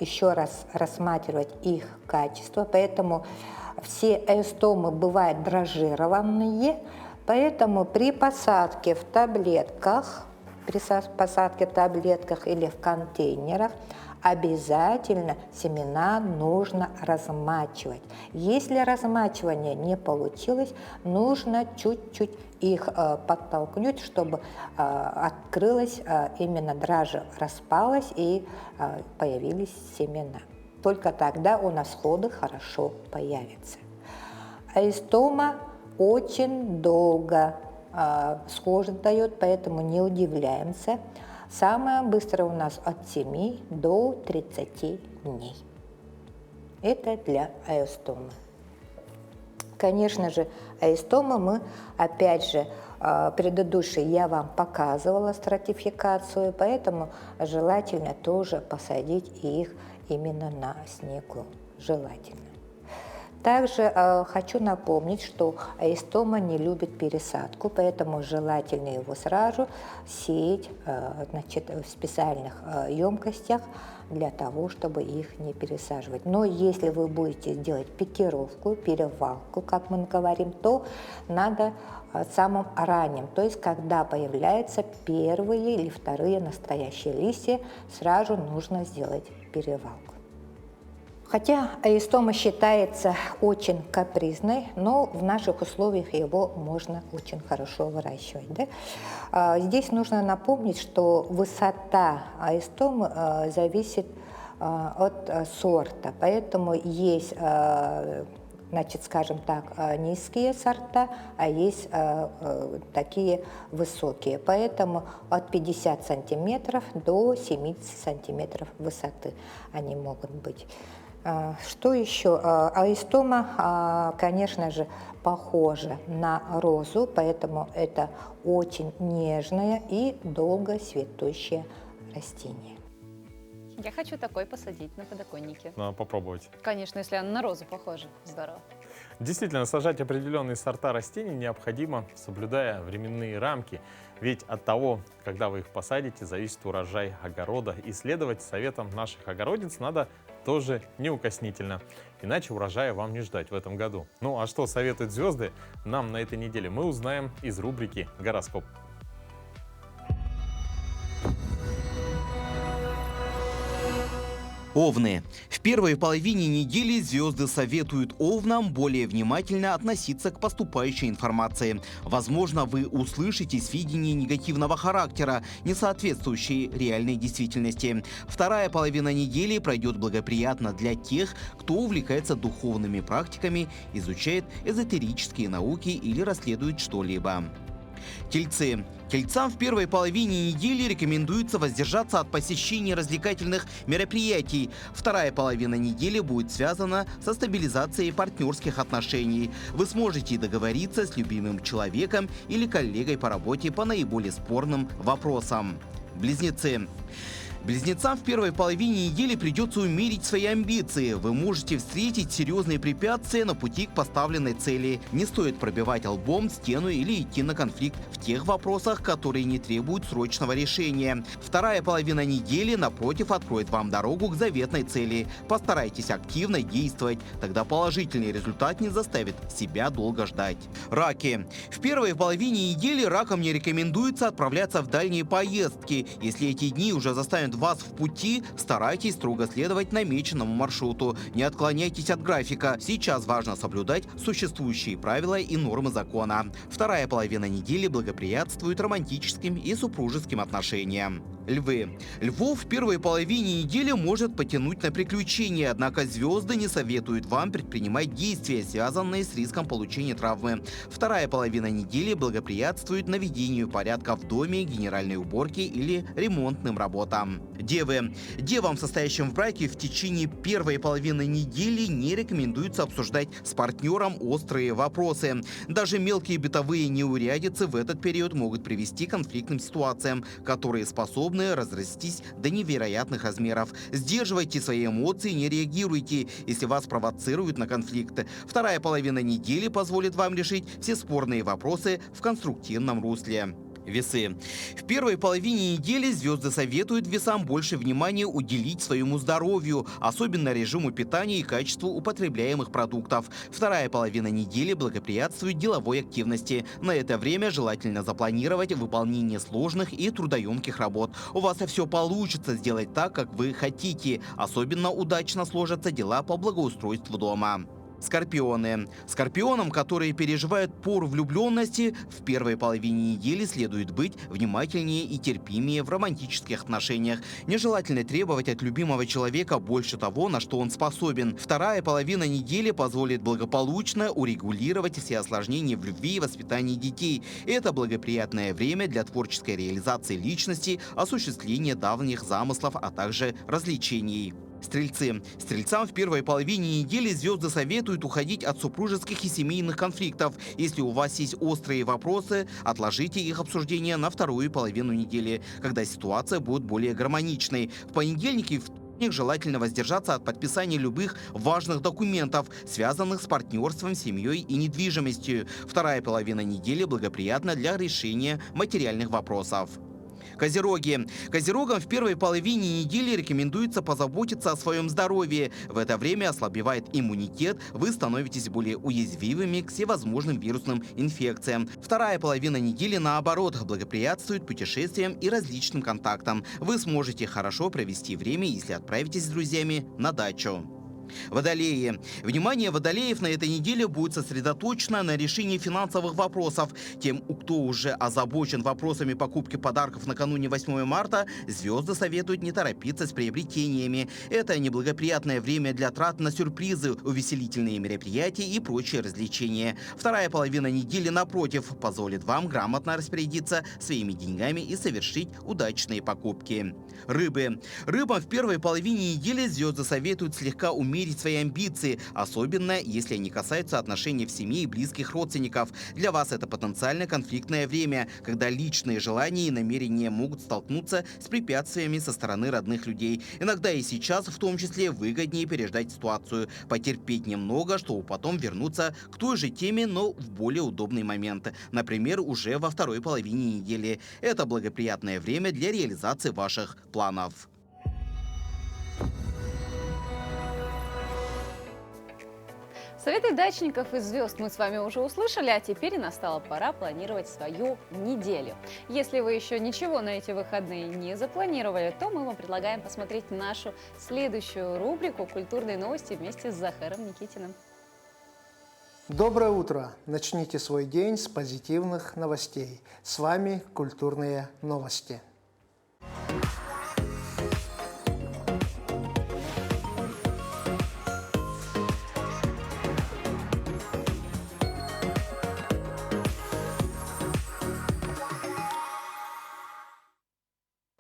еще раз рассматривать их качество, поэтому все эостомы бывают дрожжированные, поэтому при посадке в таблетках, или в контейнерах обязательно семена нужно размачивать. Если размачивание не получилось, нужно чуть-чуть их подтолкнуть, чтобы открылась именно дрожжа, распалась и появились семена. Только тогда у нас всходы хорошо появятся. Эостома очень долго всходы дает, поэтому не удивляемся. Самое быстрое у нас от 7 до 30 дней. Это для эостомы. Конечно же, эостомы мы, опять же, предыдущий я вам показывала стратификацию, поэтому желательно тоже посадить их именно на снегу. Желательно. Также хочу напомнить, что эостома не любит пересадку, поэтому желательно его сразу сеять, значит, в специальных емкостях для того, чтобы их не пересаживать. Но если вы будете делать пикировку, перевалку, как мы говорим, то надо самым ранним, то есть когда появляются первые или вторые настоящие листья, сразу нужно сделать перевалку. Хотя эостома считается очень капризной, но в наших условиях его можно очень хорошо выращивать. Да? Здесь нужно напомнить, что высота эостомы зависит от сорта, поэтому есть, значит, скажем так, низкие сорта, а есть такие высокие. Поэтому от 50 сантиметров до 70 сантиметров высоты они могут быть. Что еще? Аистома, конечно же, похожа на розу, поэтому это очень нежное и долго цветущее растение. Я хочу такой посадить на подоконнике. Надо попробовать. Конечно, если она на розу похожа. Здорово. Действительно, сажать определенные сорта растений необходимо, соблюдая временные рамки. Ведь от того, когда вы их посадите, зависит урожай огорода. И следовать советам наших огородниц надо тоже неукоснительно. Иначе урожая вам не ждать в этом году. Ну а что советуют звезды нам на этой неделе, мы узнаем из рубрики «Гороскоп». Овны. В первой половине недели звезды советуют овнам более внимательно относиться к поступающей информации. Возможно, вы услышите сведения негативного характера, не соответствующие реальной действительности. Вторая половина недели пройдет благоприятно для тех, кто увлекается духовными практиками, изучает эзотерические науки или расследует что-либо. Тельцы. Тельцам в первой половине недели рекомендуется воздержаться от посещения развлекательных мероприятий. Вторая половина недели будет связана со стабилизацией партнерских отношений. Вы сможете договориться с любимым человеком или коллегой по работе по наиболее спорным вопросам. Близнецы. Близнецам в первой половине недели придется умерить свои амбиции. Вы можете встретить серьезные препятствия на пути к поставленной цели. Не стоит пробивать лбом стену или идти на конфликт в тех вопросах, которые не требуют срочного решения. Вторая половина недели, напротив, откроет вам дорогу к заветной цели. Постарайтесь активно действовать, тогда положительный результат не заставит себя долго ждать. Раки. В первой половине недели ракам не рекомендуется отправляться в дальние поездки. Если эти дни уже заставят вас в пути, старайтесь строго следовать намеченному маршруту. Не отклоняйтесь от графика. Сейчас важно соблюдать существующие правила и нормы закона. Вторая половина недели благоприятствует романтическим и супружеским отношениям. Львы. Львов в первой половине недели может потянуть на приключения, однако звезды не советуют вам предпринимать действия, связанные с риском получения травмы. Вторая половина недели благоприятствует наведению порядка в доме, генеральной уборке или ремонтным работам. Девы. Девам, состоящим в браке, в течение первой половины недели не рекомендуется обсуждать с партнером острые вопросы. Даже мелкие бытовые неурядицы в этот период могут привести к конфликтным ситуациям, которые способны разрастись до невероятных размеров. Сдерживайте свои эмоции, не реагируйте, если вас провоцируют на конфликт. Вторая половина недели позволит вам решить все спорные вопросы в конструктивном русле. Весы. В первой половине недели звезды советуют весам больше внимания уделить своему здоровью, особенно режиму питания и качеству употребляемых продуктов. Вторая половина недели благоприятствует деловой активности. На это время желательно запланировать выполнение сложных и трудоемких работ. У вас все получится сделать так, как вы хотите. Особенно удачно сложатся дела по благоустройству дома. Скорпионы. Скорпионам, которые переживают пору влюбленности, в первой половине недели следует быть внимательнее и терпимее в романтических отношениях. Нежелательно требовать от любимого человека больше того, на что он способен. Вторая половина недели позволит благополучно урегулировать все осложнения в любви и воспитании детей. Это благоприятное время для творческой реализации личности, осуществления давних замыслов, а также развлечений. Стрельцы. Стрельцам в первой половине недели звезды советуют уходить от супружеских и семейных конфликтов. Если у вас есть острые вопросы, отложите их обсуждение на вторую половину недели, когда ситуация будет более гармоничной. В понедельник и вторник желательно воздержаться от подписания любых важных документов, связанных с партнерством, семьей и недвижимостью. Вторая половина недели благоприятна для решения материальных вопросов. Козероги. Козерогам в первой половине недели рекомендуется позаботиться о своем здоровье. В это время ослабевает иммунитет, вы становитесь более уязвимыми к всевозможным вирусным инфекциям. Вторая половина недели, наоборот, благоприятствует путешествиям и различным контактам. Вы сможете хорошо провести время, если отправитесь с друзьями на дачу. Водолеи. Внимание водолеев на этой неделе будет сосредоточено на решении финансовых вопросов. Тем, кто уже озабочен вопросами покупки подарков накануне 8 марта, звезды советуют не торопиться с приобретениями. Это неблагоприятное время для трат на сюрпризы, увеселительные мероприятия и прочие развлечения. Вторая половина недели, напротив, позволит вам грамотно распорядиться своими деньгами и совершить удачные покупки. Рыбы. Рыбам в первой половине недели звезды советуют слегка умерить умерить свои амбиции, особенно если они касаются отношений в семье и близких родственников. Для вас это потенциально конфликтное время, когда личные желания и намерения могут столкнуться с препятствиями со стороны родных людей. Иногда и сейчас, в том числе, выгоднее переждать ситуацию, потерпеть немного, чтобы потом вернуться к той же теме, но в более удобный момент. Например, уже во второй половине недели. Это благоприятное время для реализации ваших планов. Советы дачников и звезд мы с вами уже услышали, а теперь настала пора планировать свою неделю. Если вы еще ничего на эти выходные не запланировали, то мы вам предлагаем посмотреть нашу следующую рубрику «Культурные новости» вместе с Захаром Никитиным. Доброе утро! Начните свой день с позитивных новостей. С вами «Культурные новости».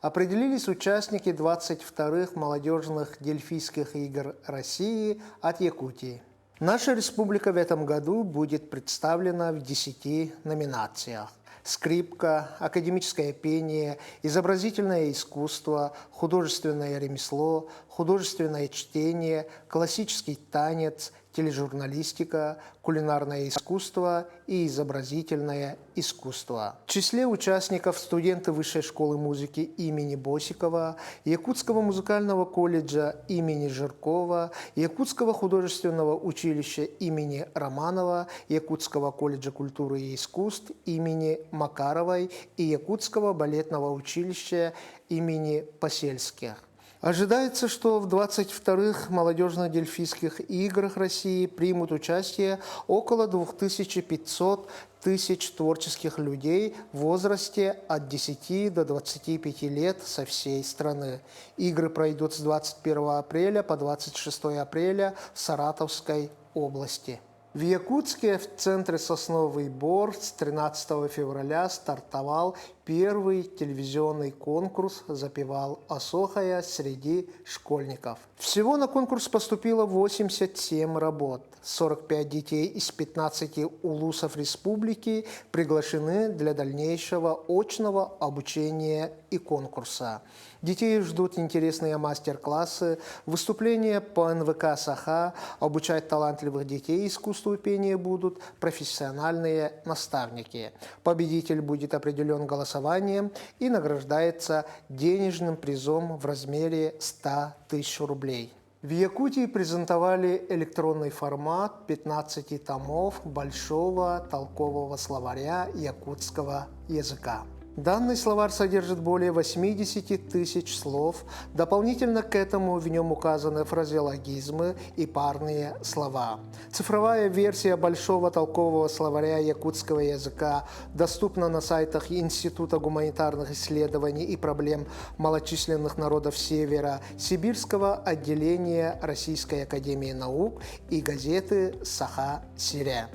Определились участники 22-х молодежных дельфийских игр России от Якутии. Наша республика в этом году будет представлена в 10 номинациях. Скрипка, академическое пение, изобразительное искусство, художественное ремесло, художественное чтение, классический танец, тележурналистика, кулинарное искусство и изобразительное искусство. В числе участников студенты Высшей школы музыки имени Босикова, Якутского музыкального колледжа имени Жиркова, Якутского художественного училища имени Романова, Якутского колледжа культуры и искусств имени Макаровой и Якутского балетного училища имени Посельских. Ожидается, что в 22-х молодежно-дельфийских играх России примут участие около 2500 тысяч творческих людей в возрасте от 10 до 25 лет со всей страны. Игры пройдут с 21 апреля по 26 апреля в Саратовской области. В Якутске, в центре «Сосновый Бор», с 13 февраля стартовал первый телевизионный конкурс «Запевал Осохая» среди школьников. Всего на конкурс поступило 87 работ. 45 детей из 15 улусов республики приглашены для дальнейшего очного обучения и конкурса. Детей ждут интересные мастер-классы, выступления по НВК «Саха», обучать талантливых детей искусству пения будут профессиональные наставники. Победитель будет определен голосованием и награждается денежным призом в размере 100 тысяч рублей. В Якутии презентовали электронный формат 15 томов большого толкового словаря якутского языка. Данный словарь содержит более 80 тысяч слов. Дополнительно к этому в нем указаны фразеологизмы и парные слова. Цифровая версия большого толкового словаря якутского языка доступна на сайтах Института гуманитарных исследований и проблем малочисленных народов Севера, Сибирского отделения Российской академии наук и газеты «Саха-Сирия».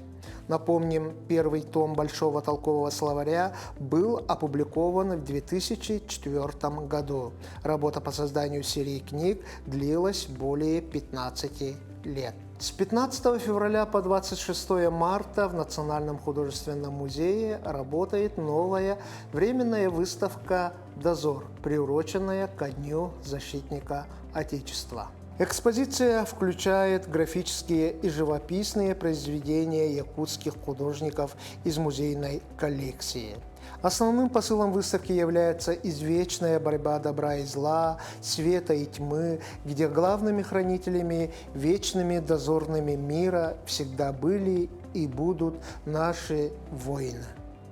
Напомним, первый том большого толкового словаря был опубликован в 2004 году. Работа по созданию серии книг длилась более 15 лет. С 15 февраля по 26 марта в Национальном художественном музее работает новая временная выставка «Дозор», приуроченная ко Дню защитника Отечества. Экспозиция включает графические и живописные произведения якутских художников из музейной коллекции. Основным посылом выставки является извечная борьба добра и зла, света и тьмы, где главными хранителями, вечными дозорными мира всегда были и будут наши воины.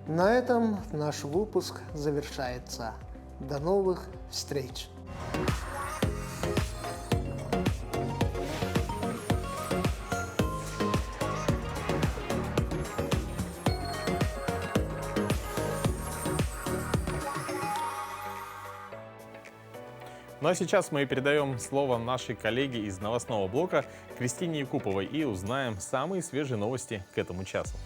На этом наш выпуск завершается. До новых встреч! Ну а сейчас мы передаем слово нашей коллеге из новостного блока Кристине Якуповой и узнаем самые свежие новости к этому часу.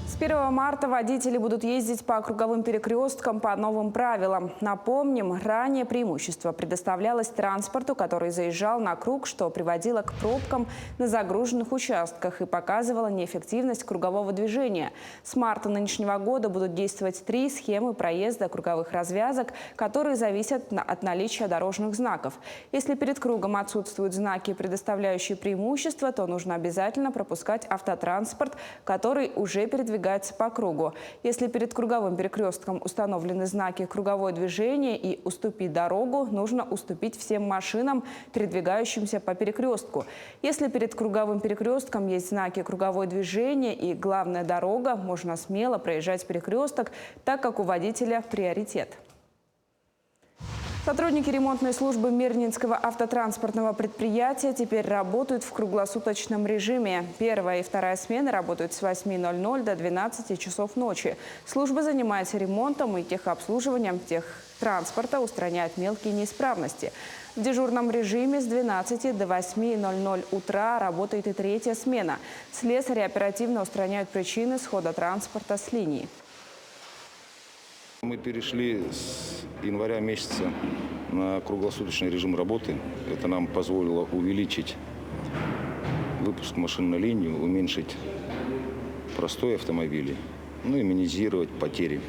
С 1 марта водители будут ездить по круговым перекресткам по новым правилам. Напомним, ранее преимущество предоставлялось транспорту, который заезжал на круг, что приводило к пробкам на загруженных участках и показывало неэффективность кругового движения. С марта нынешнего года будут действовать 3 схемы проезда круговых развязок, которые зависят от наличия дорожных знаков. Если перед кругом отсутствуют знаки, предоставляющие преимущество, то нужно обязательно пропускать автотранспорт, который уже передвигается по кругу. Если перед круговым перекрестком установлены знаки «Круговое движение» и «Уступить дорогу», нужно уступить всем машинам, передвигающимся по перекрестку. Если перед круговым перекрестком есть знаки «Круговое движение» и «Главная дорога», можно смело проезжать перекресток, так как у водителя приоритет. Сотрудники ремонтной службы Мирнинского автотранспортного предприятия теперь работают в круглосуточном режиме. Первая и вторая смены работают с 8:00 до 12 часов ночи. Служба занимается ремонтом и техобслуживанием техтранспорта, устраняет мелкие неисправности. В дежурном режиме с 12 до 8:00 утра работает и третья смена. Слесари оперативно устраняют причины схода транспорта с линии. Мы перешли с января месяца на круглосуточный режим работы. Это нам позволило увеличить выпуск машин на линию, уменьшить простой автомобиль, ну и минимизировать потери.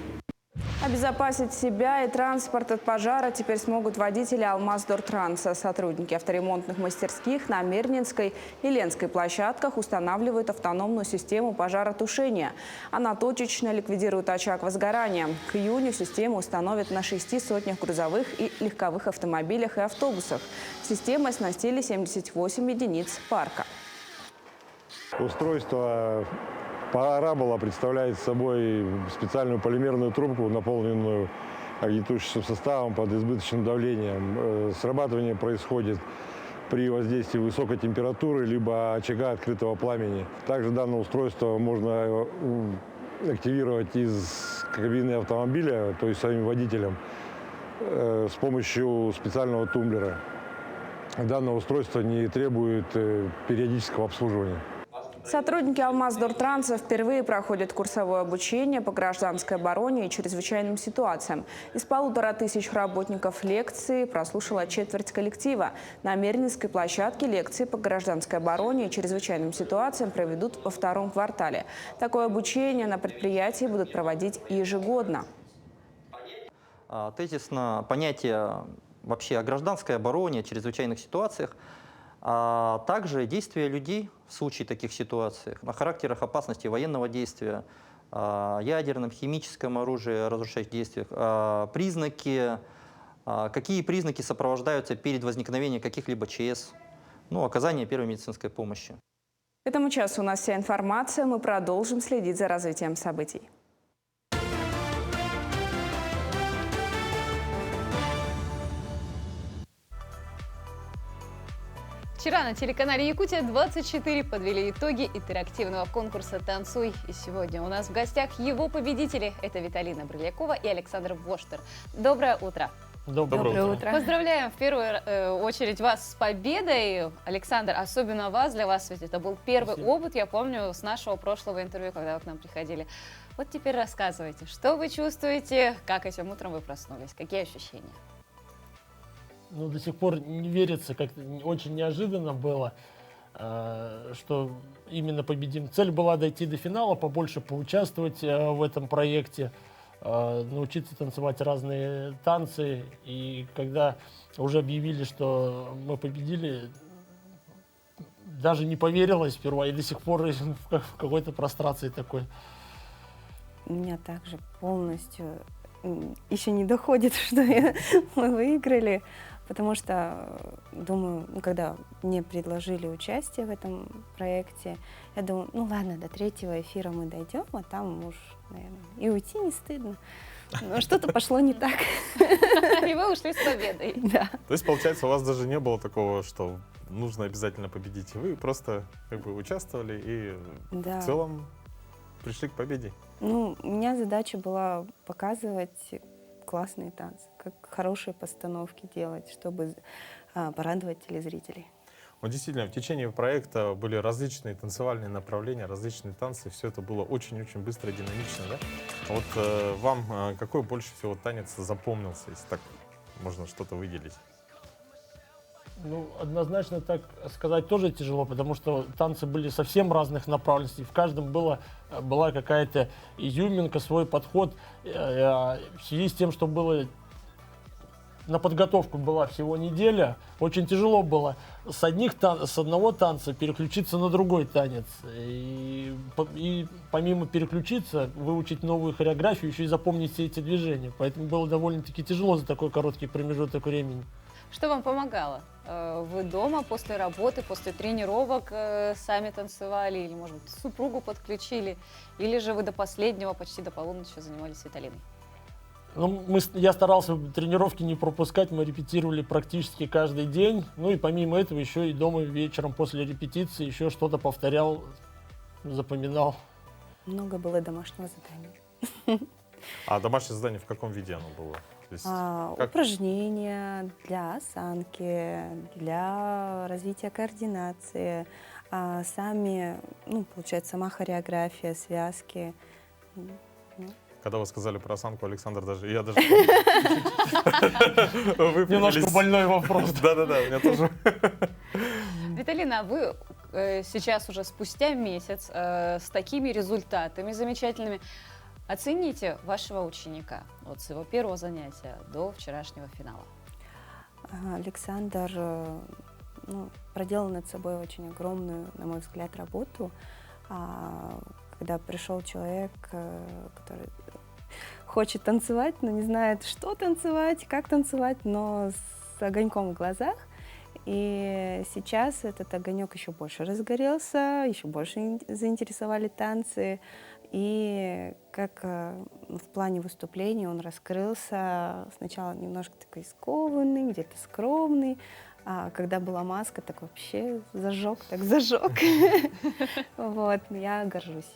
Обезопасить себя и транспорт от пожара теперь смогут водители «Алмаздортранса». Сотрудники авторемонтных мастерских на Мирнинской и Ленской площадках устанавливают автономную систему пожаротушения. Она точечно ликвидирует очаг возгорания. К июню систему установят на 6 сотнях грузовых и легковых автомобилях и автобусах. Системой оснастили 78 единиц парка. Устройство «Парабола» представляет собой специальную полимерную трубку, наполненную огнетушащим составом под избыточным давлением. Срабатывание происходит при воздействии высокой температуры либо очага открытого пламени. Также данное устройство можно активировать из кабины автомобиля, то есть самим водителем, с помощью специального тумблера. Данное устройство не требует периодического обслуживания. Сотрудники «Алмаздортранса» впервые проходят курсовое обучение по гражданской обороне и чрезвычайным ситуациям. Из 1500 работников лекции прослушала четверть коллектива. На Мирнинской площадке лекции по гражданской обороне и чрезвычайным ситуациям проведут во 2-м квартале. Такое обучение на предприятии будут проводить ежегодно. Тезисно понятие вообще о гражданской обороне, о чрезвычайных ситуациях, а также действия людей в случае таких ситуаций, о характерах опасности военного действия, ядерном, химическом оружии, разрушающих действиях, признаки, какие признаки сопровождаются перед возникновением каких-либо ЧС, оказание первой медицинской помощи. К этому часу у нас вся информация. Мы продолжим следить за развитием событий. Вчера на телеканале «Якутия-24» подвели итоги интерактивного конкурса «Танцуй». И сегодня у нас в гостях его победители. Это Виталина Брылякова и Александр Воштер. Доброе утро. Доброе утро. Поздравляем в первую очередь вас с победой. Александр, особенно вас, для вас ведь это был первый опыт, я помню, с нашего прошлого интервью, когда вы к нам приходили. Вот теперь рассказывайте, что вы чувствуете, как этим утром вы проснулись, какие ощущения? До сих пор не верится, как-то очень неожиданно было, что именно победим. Цель была дойти до финала, побольше поучаствовать в этом проекте, научиться танцевать разные танцы. И когда уже объявили, что мы победили, даже не поверилось сперва, и до сих пор в какой-то прострации такой. У меня также полностью еще не доходит, что мы выиграли. Потому что, думаю, когда мне предложили участие в этом проекте, я думаю, ладно, до 3-го эфира мы дойдем, а там уж, наверное, и уйти не стыдно. Но что-то пошло не так. И вы ушли с победой. Да. То есть, получается, у вас даже не было такого, что нужно обязательно победить. Вы просто участвовали и в целом пришли к победе. У меня задача была показывать классные танцы, как хорошие постановки делать, чтобы порадовать телезрителей. Вот действительно, в течение проекта были различные танцевальные направления, различные танцы. Все это было очень-очень быстро и динамично, да? Вот вам какой больше всего танец запомнился, если так можно что-то выделить? Ну, однозначно так сказать тоже тяжело, потому что танцы были совсем разных направленностей. В каждом была какая-то изюминка, свой подход. В связи с тем, что было на подготовку была всего неделя, очень тяжело было с одного танца переключиться на другой танец. И помимо переключиться, выучить новую хореографию, еще и запомнить все эти движения. Поэтому было довольно-таки тяжело за такой короткий промежуток времени. Что вам помогало? Вы дома после работы, после тренировок сами танцевали, или, может быть, супругу подключили, или же вы до последнего, почти до полуночи занимались с Виталиной? Ну, я старался тренировки не пропускать, мы репетировали практически каждый день. Ну и помимо этого еще и дома вечером после репетиции еще что-то повторял, запоминал. Много было домашнего задания. А домашнее задание в каком виде оно было? То есть, Упражнения для осанки, для развития координации, сами, ну, получается, сама хореография, связки. Когда вы сказали про осанку, Александр, я даже... Немножко больной вопрос. Да-да-да, у меня тоже. Виталина, вы сейчас уже спустя месяц с такими результатами замечательными оцените вашего ученика от с его первого занятия до вчерашнего финала. Александр проделал над собой очень огромную, на мой взгляд, работу. Когда пришел человек, который хочет танцевать, но не знает, что танцевать, как танцевать, но с огоньком в глазах. И сейчас этот огонек еще больше разгорелся, еще больше заинтересовали танцы. И как в плане выступлений он раскрылся, сначала немножко такой скованный, где-то скромный, а когда была маска, так вообще зажег. Вот, я горжусь.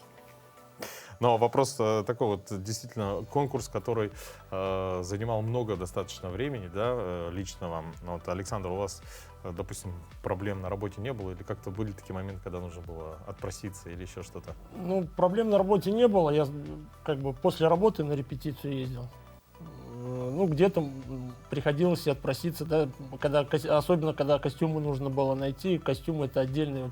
Но вопрос такой вот, действительно, конкурс, который занимал много достаточно времени, да, лично вам. Вот, Александр, у вас, допустим, проблем на работе не было? Или как-то были такие моменты, когда нужно было отпроситься или еще что-то? Ну, проблем на работе не было. Я как бы после работы на репетицию ездил. Ну, где-то приходилось и отпроситься, да, особенно когда костюмы нужно было найти. Костюм — это отдельное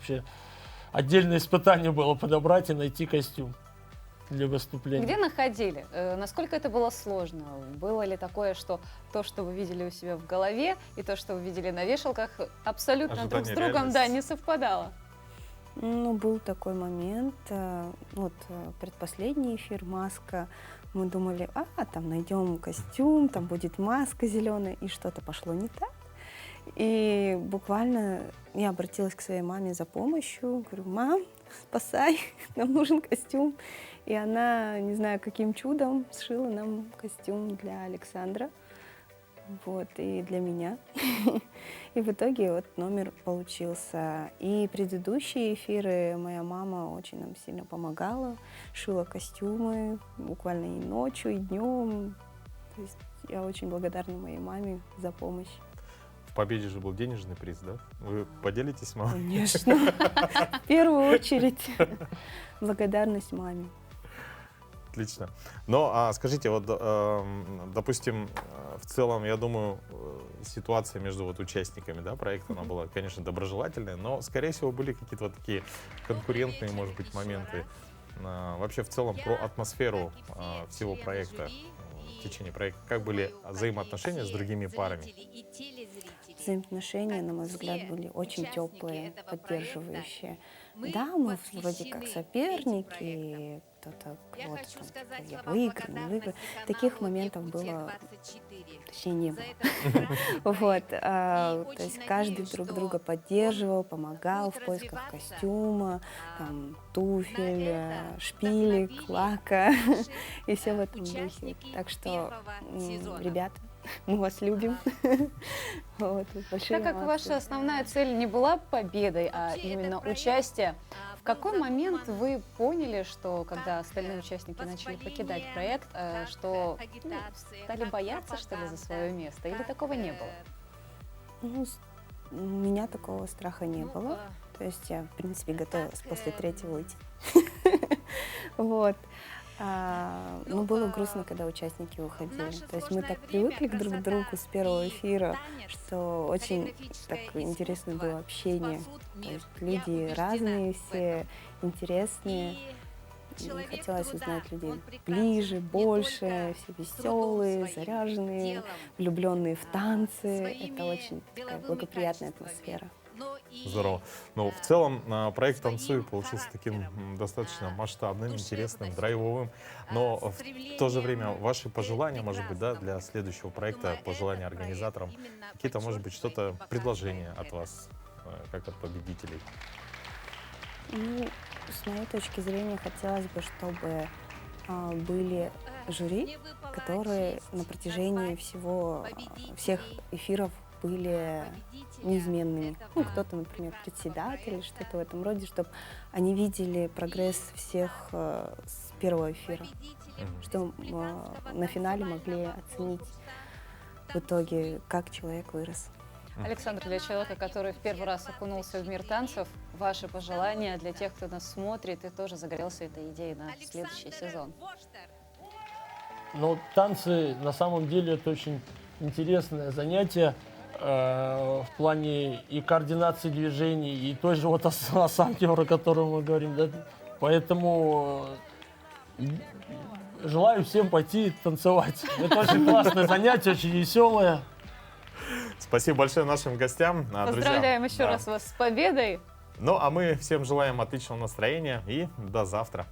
испытание было подобрать и найти костюм для выступления. Где находили? Насколько это было сложно? Было ли такое, что то, что вы видели у себя в голове, и то, что вы видели на вешалках, абсолютно ожидание друг с другом, да, не совпадало? Ну, был такой момент. Вот предпоследний эфир «Маска». Мы думали, там найдем костюм, там будет маска зеленая, и что-то пошло не так. И буквально я обратилась к своей маме за помощью. Говорю: мам, спасай, нам нужен костюм. И она, не знаю, каким чудом сшила нам костюм для Александра. Вот, и для меня. И в итоге вот номер получился. И предыдущие эфиры моя мама очень нам сильно помогала, шила костюмы буквально и ночью, и днем. То есть я очень благодарна моей маме за помощь. В победе же был денежный приз, да? Вы поделитесь с мамой? Конечно. В первую очередь благодарность маме. Отлично. Но скажите, вот, допустим, в целом, я думаю, ситуация между вот участниками, да, проекта, она была, конечно, доброжелательная, но, скорее всего, были какие-то вот такие конкурентные, может быть, моменты. Вообще, в целом, про атмосферу всего проекта, в течение проекта. Как были взаимоотношения с другими парами? Взаимоотношения, на мой взгляд, были очень теплые, поддерживающие. Да, мы вроде как соперники, кто-то я выиграю, не выиграю. Таких моментов было, точнее, не было. Вот, то есть каждый друг друга поддерживал, помогал в поисках костюма, там, туфель, шпилек, лака и все в этом духе. Так что, ребята, мы вас любим. Вот, так как ваша основная цель не была победой, а именно участие, в какой момент вы поняли, что когда остальные участники начали покидать проект, что стали бояться, что ли, за свое место? Или такого не было? Ну, У меня такого страха не было. То есть я, в принципе, готовилась после третьего уйти. Вот. Но было грустно, когда участники уходили. То есть мы так привыкли друг к другу с первого эфира, что очень так интересно было общение. То есть люди разные все, интересные. И хотелось узнать людей ближе, больше, все веселые, заряженные, влюбленные в танцы. Это очень такая благоприятная атмосфера. Здорово. Ну, в целом, проект «Танцуй» получился таким достаточно масштабным, интересным, драйвовым. Но в то же время ваши пожелания, может быть, да, для следующего проекта, пожелания организаторам, какие-то, может быть, что-то, предложения от вас, как от победителей? Ну, с моей точки зрения, хотелось бы, чтобы были жюри, которые на протяжении всех эфиров были неизменными. Ну, кто-то, например, председатель или что-то в этом роде, чтобы они видели прогресс всех с первого эфира, что на финале могли оценить в итоге, как человек вырос. Александр, для человека, который в первый раз окунулся в мир танцев, ваши пожелания для тех, кто нас смотрит и тоже загорелся этой идеей на следующий сезон? Ну, танцы на самом деле это очень интересное занятие в плане и координации движений, и той же вот осанки, про которую мы говорим. Да? Поэтому желаю всем пойти танцевать. Это очень классное занятие, очень веселое. Спасибо большое нашим гостям. Поздравляем друзья. еще раз вас с победой. Ну, а мы всем желаем отличного настроения и до завтра.